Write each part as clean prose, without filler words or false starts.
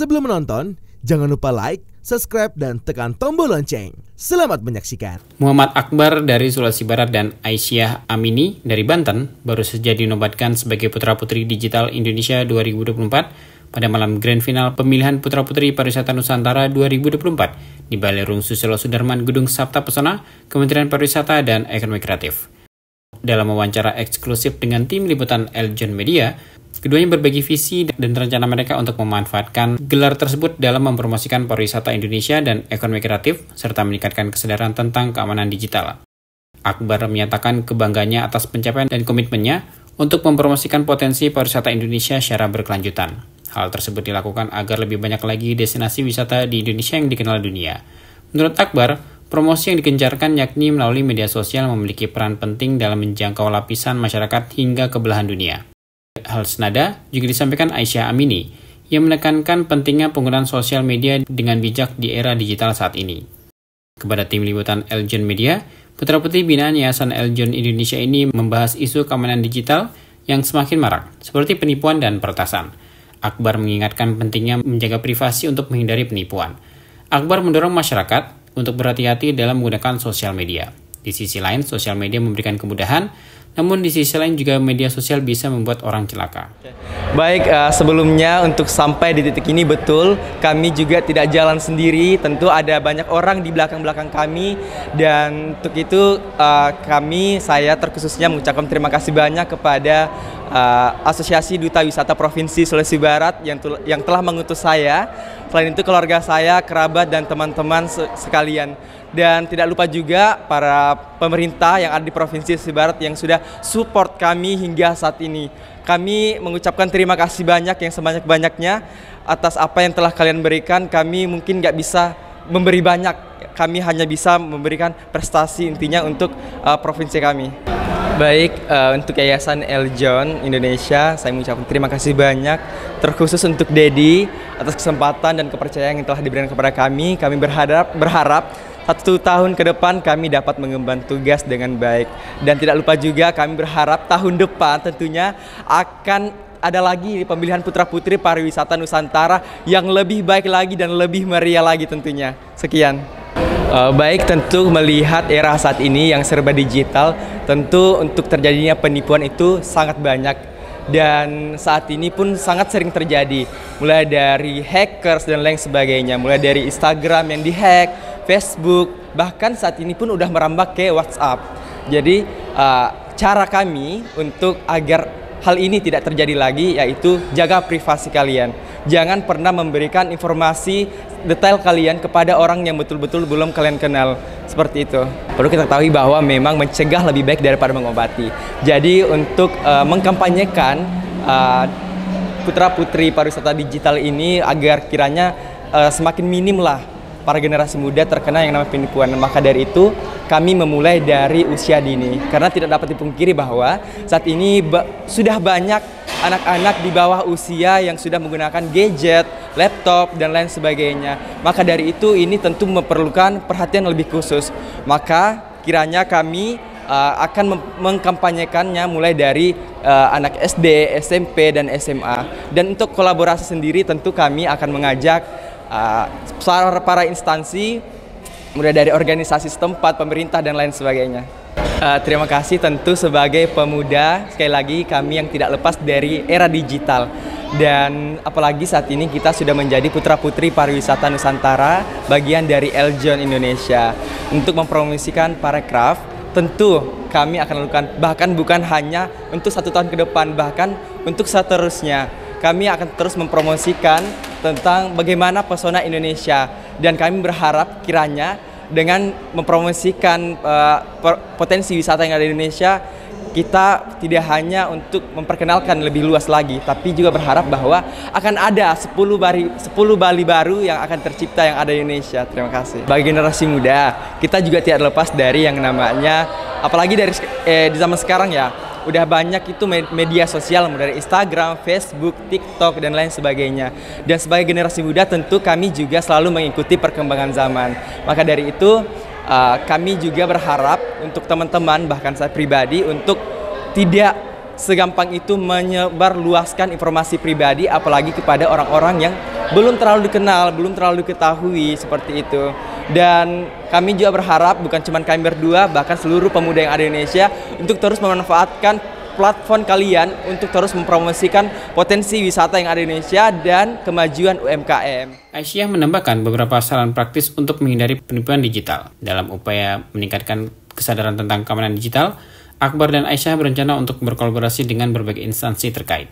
Sebelum menonton, jangan lupa like, subscribe, dan tekan tombol lonceng. Selamat menyaksikan. Muhammad Akbar dari Sulawesi Barat dan Aisyah Amini dari Banten baru saja dinobatkan sebagai Putra-Putri Digital Indonesia 2024 pada malam Grand Final pemilihan Putra-Putri Pariwisata Nusantara 2024 di Balerung Susilo Sudarman Gedung Sabta Pesona, Kementerian Pariwisata dan Ekonomi Kreatif. Dalam wawancara eksklusif dengan tim liputan Eljon Media, keduanya berbagi visi dan rencana mereka untuk memanfaatkan gelar tersebut dalam mempromosikan pariwisata Indonesia dan ekonomi kreatif, serta meningkatkan kesadaran tentang keamanan digital. Akbar menyatakan kebanggaannya atas pencapaian dan komitmennya untuk mempromosikan potensi pariwisata Indonesia secara berkelanjutan. Hal tersebut dilakukan agar lebih banyak lagi destinasi wisata di Indonesia yang dikenal dunia. Menurut Akbar, promosi yang digencarkan yakni melalui media sosial memiliki peran penting dalam menjangkau lapisan masyarakat hingga ke belahan dunia. Hal senada juga disampaikan Aisyah Amini yang menekankan pentingnya penggunaan sosial media dengan bijak di era digital saat ini. Kepada tim liputan Eljon Media, putra-putri binaan Yayasan Eljon Indonesia ini membahas isu keamanan digital yang semakin marak, seperti penipuan dan peretasan. Akbar mengingatkan pentingnya menjaga privasi untuk menghindari penipuan. Akbar mendorong masyarakat untuk berhati-hati dalam menggunakan sosial media. Di sisi lain, sosial media memberikan kemudahan, namun di sisi lain juga media sosial bisa membuat orang celaka. Baik, sebelumnya untuk sampai di titik ini betul, kami juga tidak jalan sendiri. Tentu ada banyak orang di belakang-belakang kami, dan untuk itu saya terkhususnya mengucapkan terima kasih banyak kepada Asosiasi Duta Wisata Provinsi Sulawesi Barat yang telah mengutus saya. Selain itu keluarga saya, kerabat, dan teman-teman sekalian. Dan tidak lupa juga para pemerintah yang ada di Provinsi Sulawesi Barat yang sudah support kami hingga saat ini. Kami mengucapkan terima kasih banyak yang sebanyak-banyaknya atas apa yang telah kalian berikan. Kami mungkin nggak bisa memberi banyak, kami hanya bisa memberikan prestasi intinya untuk provinsi kami. Baik, untuk Yayasan Eljon Indonesia, saya mengucapkan terima kasih banyak, terkhusus untuk Dedi atas kesempatan dan kepercayaan yang telah diberikan kepada kami. Kami berharap 1 tahun ke depan kami dapat mengemban tugas dengan baik. Dan tidak lupa juga kami berharap tahun depan tentunya akan ada lagi pemilihan Putra-Putri Pariwisata Nusantara yang lebih baik lagi dan lebih meriah lagi tentunya. Sekian. Baik, tentu melihat era saat ini yang serba digital, tentu untuk terjadinya penipuan itu sangat banyak. Dan saat ini pun sangat sering terjadi, mulai dari hackers dan lain sebagainya, mulai dari Instagram yang dihack, Facebook, bahkan saat ini pun udah merambah ke WhatsApp. Jadi cara kami untuk agar hal ini tidak terjadi lagi yaitu jaga privasi kalian. Jangan pernah memberikan informasi detail kalian kepada orang yang betul-betul belum kalian kenal. Seperti itu. Perlu kita ketahui bahwa memang mencegah lebih baik daripada mengobati. Jadi untuk mengkampanyekan putra-putri pariwisata digital ini agar kiranya semakin minim lah para generasi muda terkena yang namanya penipuan. Maka dari itu kami memulai dari usia dini. Karena tidak dapat dipungkiri bahwa saat ini sudah banyak anak-anak di bawah usia yang sudah menggunakan gadget, laptop, dan lain sebagainya. Maka dari itu ini tentu memerlukan perhatian lebih khusus. Maka kiranya kami akan mengkampanyekannya mulai dari anak SD, SMP, dan SMA. Dan untuk kolaborasi sendiri tentu kami akan mengajak para instansi, mulai dari organisasi setempat, pemerintah, dan lain sebagainya. Terima kasih tentu sebagai pemuda, sekali lagi kami yang tidak lepas dari era digital. Dan apalagi saat ini kita sudah menjadi putra-putri pariwisata Nusantara, bagian dari Eljon Indonesia. Untuk mempromosikan parekraf, tentu kami akan lakukan, bahkan bukan hanya untuk 1 tahun ke depan, bahkan untuk seterusnya. Kami akan terus mempromosikan tentang bagaimana pesona Indonesia. Dan kami berharap kiranya dengan mempromosikan potensi wisata yang ada di Indonesia, kita tidak hanya untuk memperkenalkan lebih luas lagi, tapi juga berharap bahwa akan ada 10 Bali baru yang akan tercipta yang ada di Indonesia. Terima kasih. Bagi generasi muda, kita juga tidak lepas dari yang namanya, apalagi dari di zaman sekarang ya, udah banyak itu media sosial, mulai dari Instagram, Facebook, TikTok, dan lain sebagainya. Dan sebagai generasi muda tentu kami juga selalu mengikuti perkembangan zaman. Maka dari itu kami juga berharap untuk teman-teman, bahkan saya pribadi, untuk tidak segampang itu menyebarluaskan informasi pribadi, apalagi kepada orang-orang yang belum terlalu dikenal, belum terlalu diketahui seperti itu. Dan kami juga berharap bukan cuma kami berdua, bahkan seluruh pemuda yang ada di Indonesia untuk terus memanfaatkan platform kalian untuk terus mempromosikan potensi wisata yang ada di Indonesia dan kemajuan UMKM. Aisyah menambahkan beberapa saran praktis untuk menghindari penipuan digital. Dalam upaya meningkatkan kesadaran tentang keamanan digital, Akbar dan Aisyah berencana untuk berkolaborasi dengan berbagai instansi terkait.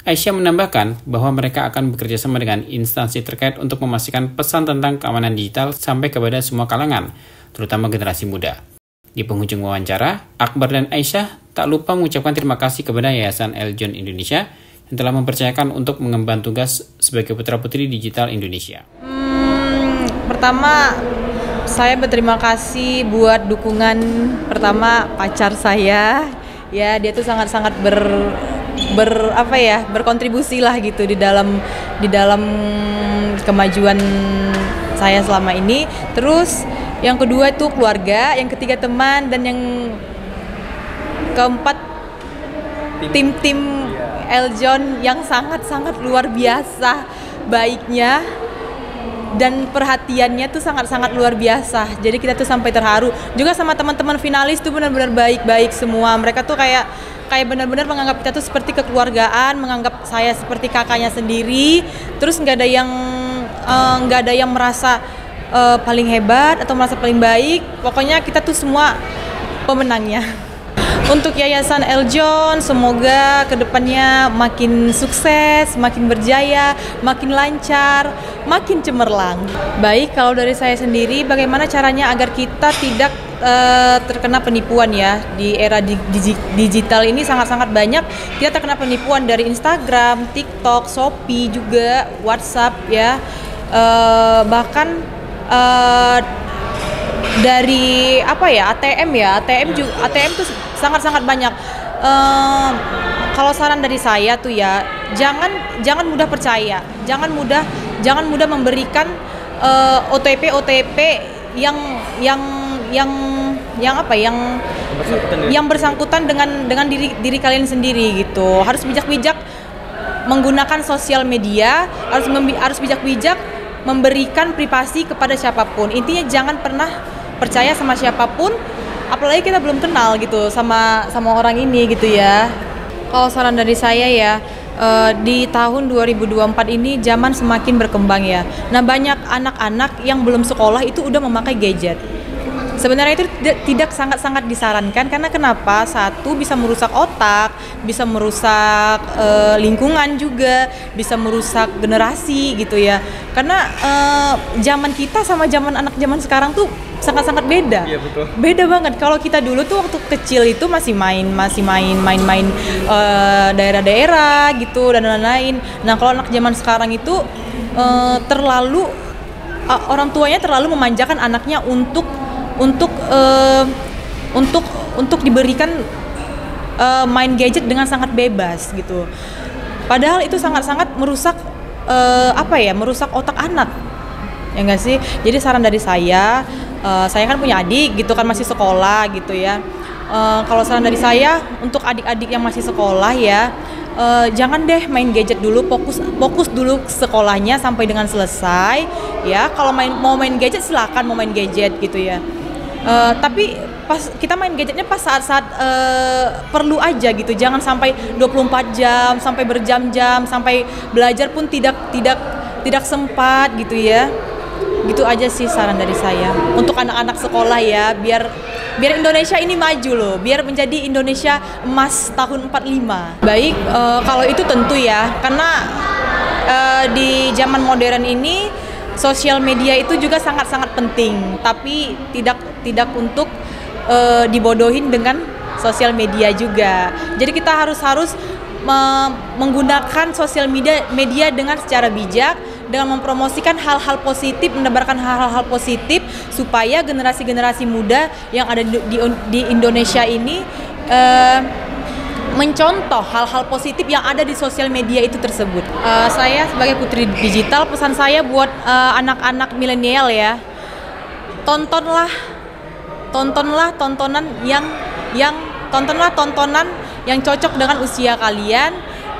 Aisyah menambahkan bahwa mereka akan bekerja sama dengan instansi terkait untuk memastikan pesan tentang keamanan digital sampai kepada semua kalangan, terutama generasi muda. Di penghujung wawancara, Akbar dan Aisyah tak lupa mengucapkan terima kasih kepada Yayasan Eljon Indonesia yang telah mempercayakan untuk mengemban tugas sebagai putra-putri digital Indonesia. Pertama, saya berterima kasih buat dukungan pertama pacar saya. Ya, dia tuh sangat-sangat berkontribusi lah gitu di dalam kemajuan saya selama ini. Terus yang kedua itu keluarga, yang ketiga teman, dan yang keempat tim Eljon yang sangat-sangat luar biasa baiknya dan perhatiannya tuh sangat-sangat luar biasa. Jadi kita tuh sampai terharu. Juga sama teman-teman finalis tuh benar-benar baik-baik semua. Mereka tuh kayak benar-benar menganggap kita tuh seperti kekeluargaan, menganggap saya seperti kakaknya sendiri. Terus nggak ada yang merasa paling hebat atau merasa paling baik. Pokoknya kita tuh semua pemenangnya. Untuk Yayasan Eljon, semoga kedepannya makin sukses, makin berjaya, makin lancar, makin cemerlang. Baik, kalau dari saya sendiri, bagaimana caranya agar kita tidak terkena penipuan ya. Di era digital ini sangat-sangat banyak kita terkena penipuan dari Instagram, TikTok, Shopee juga, WhatsApp ya. Bahkan dari ATM tuh sangat-sangat banyak. Kalau saran dari saya tuh ya, jangan mudah percaya, jangan mudah memberikan OTP yang bersangkutan dengan diri kalian sendiri gitu. Harus bijak-bijak menggunakan sosial media, harus bijak-bijak memberikan privasi kepada siapapun. Intinya jangan pernah percaya sama siapapun, apalagi kita belum kenal gitu sama orang ini gitu ya. Kalau saran dari saya ya, di tahun 2024 ini zaman semakin berkembang ya. Nah, banyak anak-anak yang belum sekolah itu udah memakai gadget. Sebenarnya itu tidak sangat-sangat disarankan, karena kenapa? Satu, bisa merusak otak, bisa merusak lingkungan juga, bisa merusak generasi gitu ya. Karena zaman kita sama zaman anak zaman sekarang tuh sangat-sangat beda. Iya, betul. Beda banget. Kalau kita dulu tuh waktu kecil itu masih main daerah-daerah gitu dan lain-lain. Nah, kalau anak zaman sekarang itu orang tuanya terlalu memanjakan anaknya untuk diberikan main gadget dengan sangat bebas gitu. Padahal itu sangat-sangat merusak merusak otak anak. Ya enggak sih? Jadi saran dari saya kan punya adik gitu kan, masih sekolah gitu ya. Kalau saran dari saya untuk adik-adik yang masih sekolah ya, jangan deh main gadget dulu, fokus dulu sekolahnya sampai dengan selesai ya. Kalau mau main gadget silakan mau main gadget gitu ya. Tapi pas kita main gadgetnya pas saat-saat perlu aja gitu. Jangan sampai 24 jam, sampai berjam-jam, sampai belajar pun tidak sempat gitu ya. Gitu aja sih saran dari saya untuk anak-anak sekolah ya, biar Indonesia ini maju loh, biar menjadi Indonesia emas tahun 45. Baik, kalau itu tentu ya, karena di zaman modern ini sosial media itu juga sangat-sangat penting, tapi tidak untuk dibodohin dengan sosial media juga. Jadi kita harus menggunakan sosial media dengan secara bijak, dengan mempromosikan hal-hal positif, menebarkan hal-hal positif supaya generasi-generasi muda yang ada di Indonesia ini mencontoh hal-hal positif yang ada di sosial media itu tersebut. Saya sebagai putri digital, pesan saya buat anak-anak milenial ya, tontonlah tontonan yang cocok dengan usia kalian,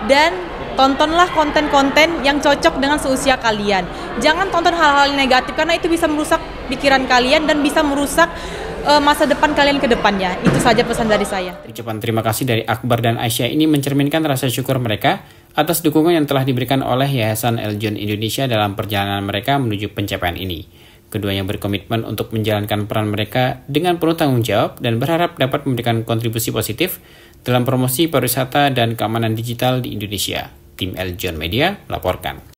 dan tontonlah konten-konten yang cocok dengan seusia kalian. Jangan tonton hal-hal negatif karena itu bisa merusak pikiran kalian dan bisa merusak masa depan kalian ke depannya. Itu saja pesan dari saya. Ucapan terima kasih dari Akbar dan Aisyah ini mencerminkan rasa syukur mereka atas dukungan yang telah diberikan oleh Yayasan El Jun Indonesia dalam perjalanan mereka menuju pencapaian ini. Keduanya berkomitmen untuk menjalankan peran mereka dengan penuh tanggung jawab dan berharap dapat memberikan kontribusi positif dalam promosi pariwisata dan keamanan digital di Indonesia. Tim El Jun Media melaporkan.